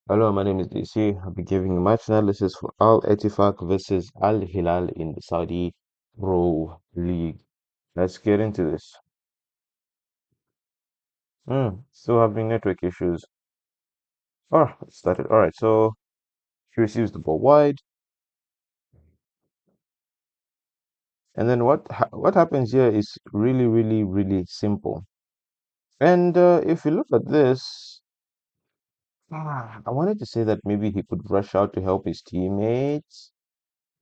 Hello, my name is DC. I'll be giving a match analysis for Al Ettifaq versus Al Hilal in the Saudi Pro League. Let's get into this. Still having network issues. It started. All right, so she receives the ball wide, and then what happens here is really, really, really simple. And if you look at this, I wanted to say that maybe he could rush out to help his teammates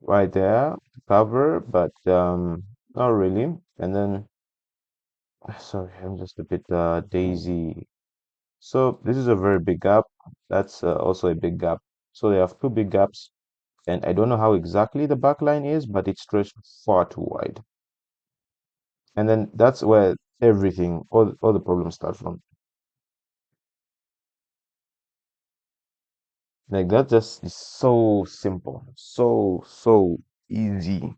right there to cover, but not really. And then sorry, I'm just a bit daisy. So this is a very big gap. That's also a big gap. So they have two big gaps, and I don't know how exactly the back line is, but it's stretched far too wide. And then that's where all the problems start from. Like that just is so simple, so easy.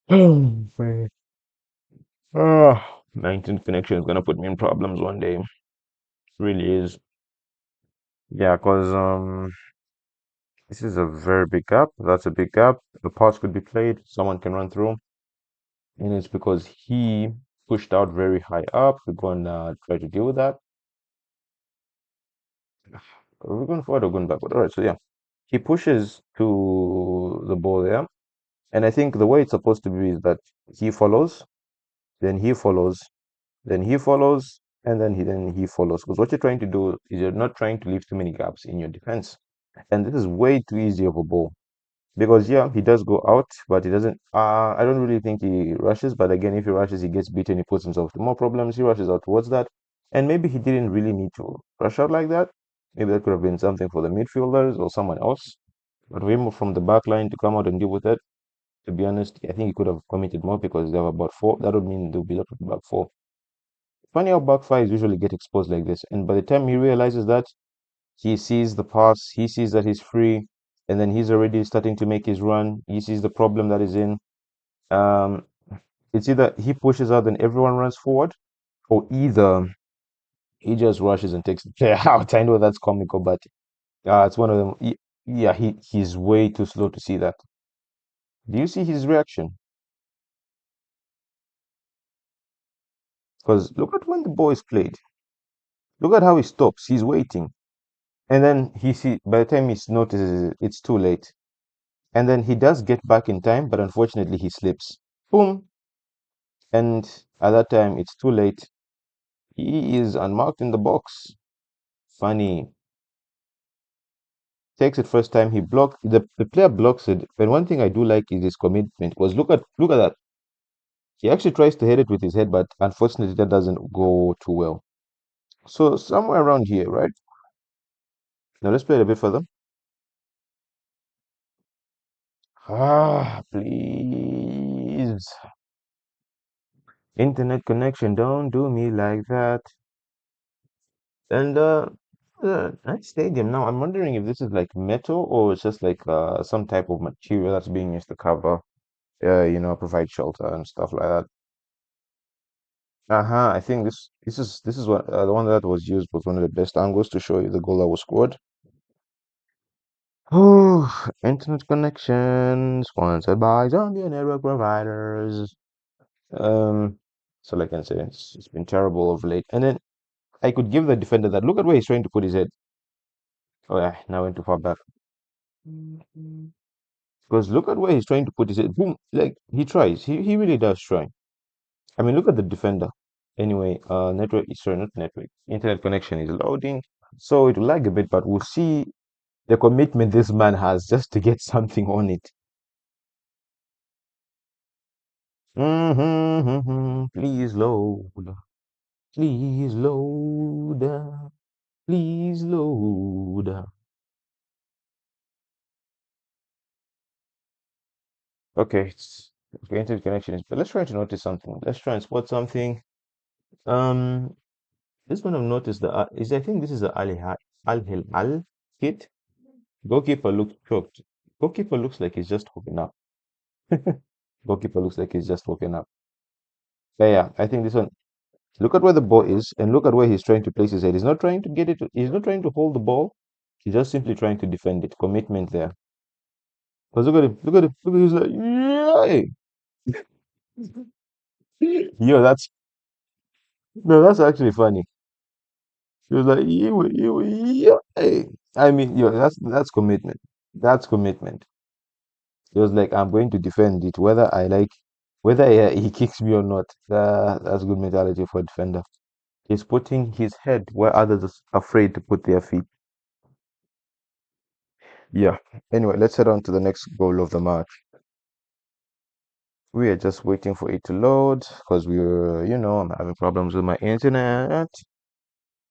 Man. My internet connection is gonna put me in problems one day. Really is. Yeah, cause this is a very big gap. That's a big gap. The pass could be played. Someone can run through. And it's because he pushed out very high up. We're going to try to deal with that. Are we going forward or going backward? All right, so yeah. He pushes to the ball there. And I think the way it's supposed to be is that he follows, then he follows, then he follows, and then he follows. Because what you're trying to do is you're not trying to leave too many gaps in your defense. And this is way too easy of a ball. Because yeah, he does go out, but he doesn't. I don't really think he rushes. But again, if he rushes, he gets beaten. He puts himself to more problems. He rushes out towards that, and maybe he didn't really need to rush out like that. Maybe that could have been something for the midfielders or someone else. But for him from the back line to come out and deal with it, to be honest, I think he could have committed more because they have about four. That would mean there'll be left with back four. Funny how back fives usually get exposed like this, and by the time he realizes that, he sees the pass, he sees that he's free, and then he's already starting to make his run. He sees the problem that is in. Um, it's either he pushes out and everyone runs forward, or either he just rushes and takes the player out. I know that's comical, but it's one of them. Yeah, he's way too slow to see that. Do you see his reaction? Because look at when the ball is played. Look at how he stops. He's waiting, and then he see by the time he notices it, it's too late. And then he does get back in time, but unfortunately he slips. Boom, and at that time it's too late. He is unmarked in the box. Funny. Takes it first time, he blocked the player blocks it. And one thing I do like is his commitment. Because look at that. He actually tries to hit it with his head, but unfortunately that doesn't go too well. So somewhere around here, right? Now let's play it a bit further. Please. Internet connection, don't do me like that. And nice stadium. Now I'm wondering if this is like metal or it's just like some type of material that's being used to cover, provide shelter and stuff like that. I think this is what the one that was used was one of the best angles to show you the goal that was scored. Oh, internet connection sponsored by Zambia network providers. Um, so like I say, it's been terrible of late. And then I could give the defender that. Look at where he's trying to put his head. Oh yeah, now went too far back. Because look at where he's trying to put his head. Boom, like he tries. He really does try. I mean, look at the defender. Anyway, network. Sorry, not network. Internet connection is loading, so it will lag a bit, but we'll see the commitment this man has just to get something on it. Please load. Please load. Please load. Okay, okay, internet connection is. But let's try to notice something. Let's try and spot something. Um, this one I've noticed I think this is the Al Hilal kit. Goalkeeper looks choked. Goalkeeper looks like he's just woken up. Goalkeeper looks like he's just woken up. Yeah, yeah. I think this one. Look at where the ball is and look at where he's trying to place his head. He's not trying to get it, he's not trying to hold the ball. He's just simply trying to defend it. Commitment there. Because look at him, look at him, look at him. He's like, yeah. Yo, that's no, that's actually funny. He was like, yeah. I mean, yo, that's commitment. That's commitment. He was like, I'm going to defend it, whether I like, whether he kicks me or not. That's good mentality for a defender. He's putting his head where others are afraid to put their feet. Yeah. Anyway, let's head on to the next goal of the match. We are just waiting for it to load because I'm having problems with my internet.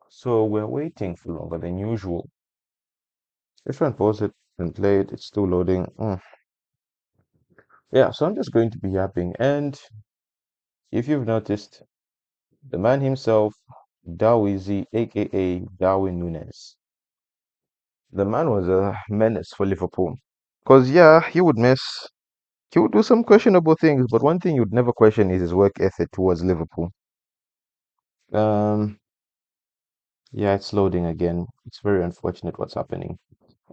So we're waiting for longer than usual. Let's try and pause it and play it. It's still loading. Yeah, so I'm just going to be yapping. And if you've noticed, the man himself, Dawizi, aka Darwin Nunez. The man was a menace for Liverpool. Because, yeah, he would do some questionable things, but one thing you'd never question is his work ethic towards Liverpool. Um, yeah, it's loading again. It's very unfortunate what's happening.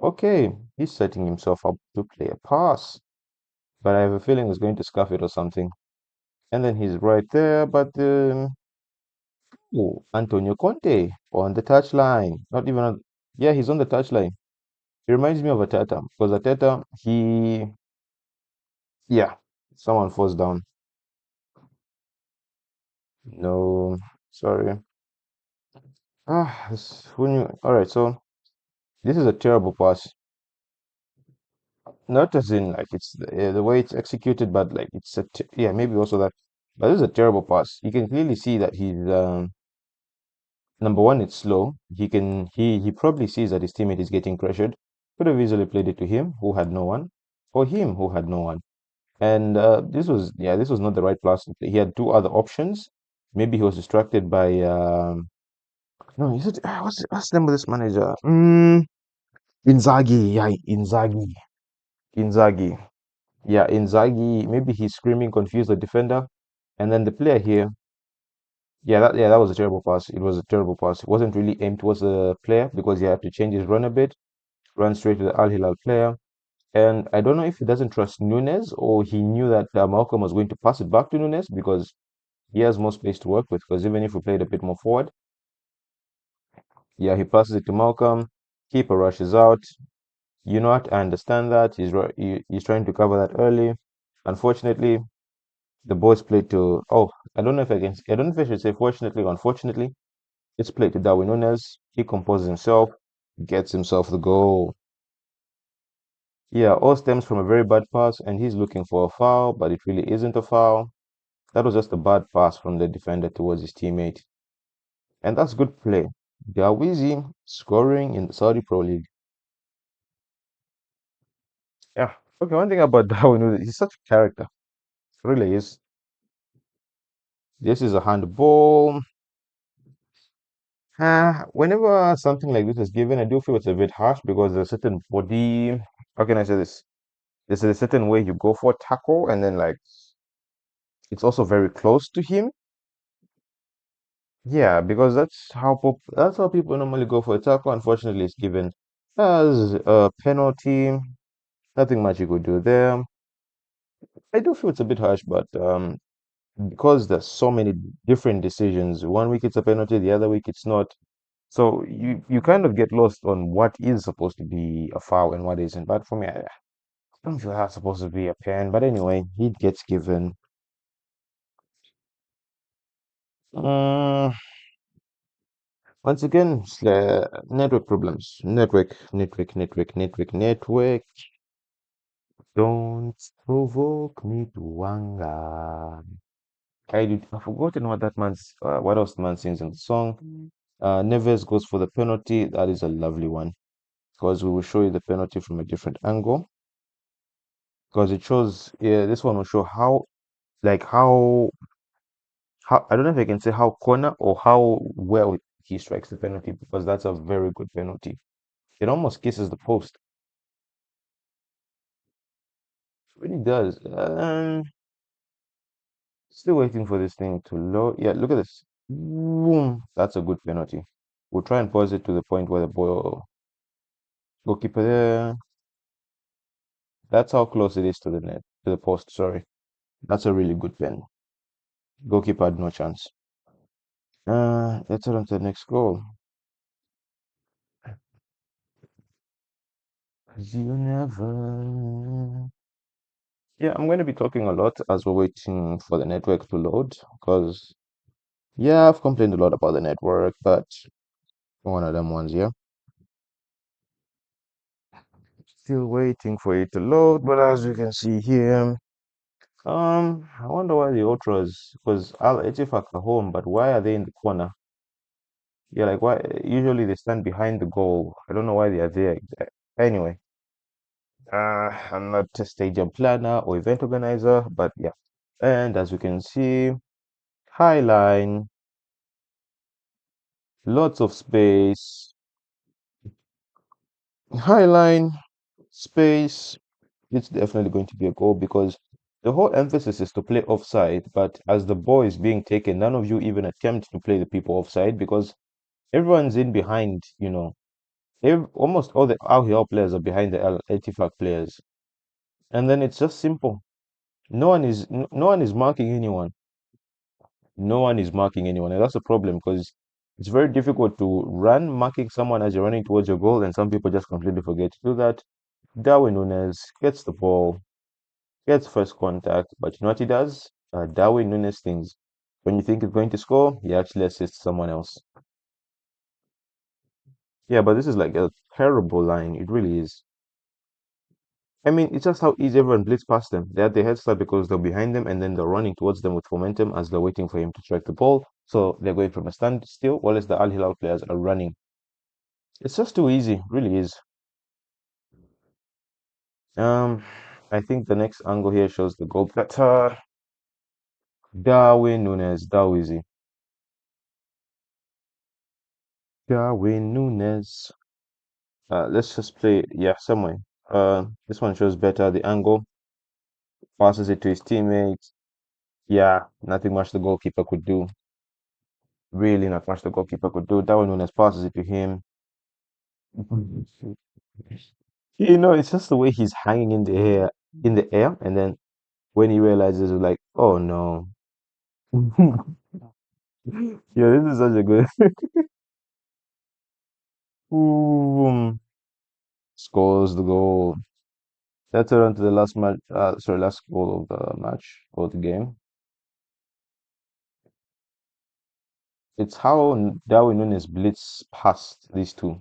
Okay, he's setting himself up to play a pass, but I have a feeling he's going to scuff it or something. And then he's right there, but oh, Antonio Conte on the touchline. Not even on, yeah, he's on the touchline. He reminds me of Ateta because Ateta, yeah, someone falls down. No, sorry. When you, all right, so this is a terrible pass. Not as in like it's the way it's executed, but like yeah, maybe also that. But this is a terrible pass. You can clearly see that he's number one, it's slow. He probably sees that his teammate is getting pressured. Could have easily played it to him, who had no one, or him, who had no one. And this was not the right pass to play. He had two other options. Maybe he was distracted by no, is it what's the name of this manager? Inzaghi, yeah, Inzaghi. Yeah, Inzaghi. Maybe he's screaming, confused the defender, and then the player here. Yeah, that was a terrible pass. It was a terrible pass. It wasn't really aimed towards the player because he had to change his run a bit, run straight to the Al Hilal player. And I don't know if he doesn't trust Nunez or he knew that Malcolm was going to pass it back to Nunez because he has more space to work with. Because even if we played a bit more forward, yeah, he passes it to Malcolm. Keeper rushes out. You know what? I understand that. He's trying to cover that early. Unfortunately, the boys played to. Oh, I don't know if I can. I don't know if I should say fortunately or unfortunately. It's played to Darwin Nunez. He composes himself, gets himself the goal. Yeah, all stems from a very bad pass, and he's looking for a foul, but it really isn't a foul. That was just a bad pass from the defender towards his teammate. And that's good play. Dawizi scoring in the Saudi Pro League. Yeah. Okay, one thing about Darwin Nunez, he's such a character. Really is. This is a handball. Whenever something like this is given, I do feel it's a bit harsh because there's a certain body. How can I say this? There's a certain way you go for a tackle, and then like it's also very close to him. Yeah, because that's how people normally go for a tackle. Unfortunately, it's given as a penalty. Nothing much you could do there. I do feel it's a bit harsh, but because there's so many different decisions. One week it's a penalty, the other week it's not. So you kind of get lost on what is supposed to be a foul and what isn't. But for me, I don't feel that's supposed to be a pen. But anyway, he gets given. Uh, Once again, network problems. Network. Don't provoke me to anger. I've forgotten what else the man sings in the song. Neves goes for the penalty. That is a lovely one because we will show you the penalty from a different angle because it shows. Yeah, this one will show like how I don't know if I can say how corner or how well he strikes the penalty because that's a very good penalty. It almost kisses the post. It really does. Still waiting for this thing to load. Yeah, look at this. Boom. That's a good penalty. We'll try and pause it to the point where the ball goalkeeper there. That's how close it is to the net, to the post. Sorry. That's a really good pen. Goalkeeper had no chance. Let's head on to the next goal. You never. Yeah, I'm going to be talking a lot as we're waiting for the network to load because, yeah, I've complained a lot about the network, but one of them ones, yeah. Still waiting for it to load, but as you can see here, I wonder why the Ultras, because Al Ettifaq are home, but why are they in the corner? Yeah, like why? Usually they stand behind the goal. I don't know why they are there. Anyway, I'm not a stadium planner or event organizer, but yeah. And as you can see, high line, lots of space, high line, space. It's definitely going to be a goal because the whole emphasis is to play offside. But as the ball is being taken, none of you even attempt to play the people offside because everyone's in behind, almost all the Al Hilal players are behind the Al Ettifaq players. And then it's just simple. No one is marking anyone. No one is marking anyone. And that's a problem because it's very difficult to run marking someone as you're running towards your goal, and some people just completely forget to do that. Darwin Nunez gets the ball, gets first contact, but you know what he does? Darwin Nunez things. When you think he's going to score, he actually assists someone else. Yeah, but this is like a terrible line. It really is. I mean, it's just how easy everyone blitz past them. They had the head start because they're behind them and then they're running towards them with momentum as they're waiting for him to strike the ball. So they're going from a standstill, while the Al Hilal players are running. It's just too easy, really is. Um, I think the next angle here shows the goal platter. Darwin Nunez, Darwizi. Darwin Nunez. Let's just play, yeah, somewhere. This one shows better the angle. Passes it to his teammates. Yeah, nothing much the goalkeeper could do. Really not much the goalkeeper could do. Darwin Nunez passes it to him. It's just the way he's hanging in the air, and then when he realizes, like, oh no. Yeah, this is such a good. Boom. Scores the goal. Let's run to the last match. Sorry, last goal of the match or the game. It's how Darwin Nunes blitz past these two.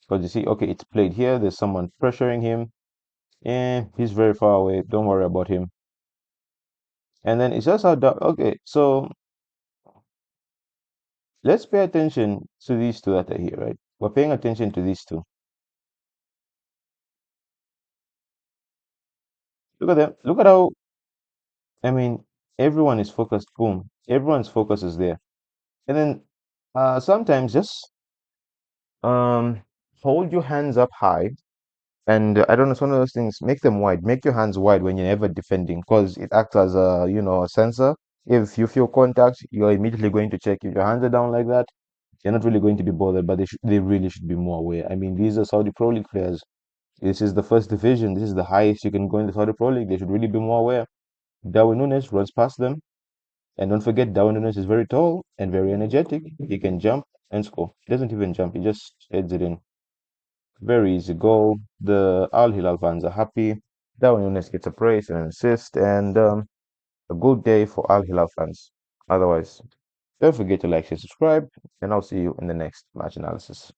Because you see, okay, it's played here. There's someone pressuring him. He's very far away. Don't worry about him. And then it's just how. Okay, so let's pay attention to these two that are here, right? We're paying attention to these two. Look at them. Look at how. I mean, everyone is focused. Boom. Everyone's focus is there. And then sometimes just um hold your hands up high. And I don't know, it's one of those things. Make them wide. Make your hands wide when you're ever defending, because it acts as a sensor. If you feel contact, you're immediately going to check. If your hands are down like that, you're not really going to be bothered. But they really should be more aware. I mean, these are Saudi Pro League players. This is the first division. This is the highest you can go in the Saudi Pro League. They should really be more aware. Darwin Nunes runs past them, and don't forget, Darwin Nunes is very tall and very energetic. He can jump and score. He doesn't even jump. He just heads it in. Very easy goal. The Al Hilal fans are happy. Darwin Nunes gets a brace and an assist, and a good day for Al Hilal fans. Otherwise, don't forget to like, share, subscribe, and I'll see you in the next match analysis.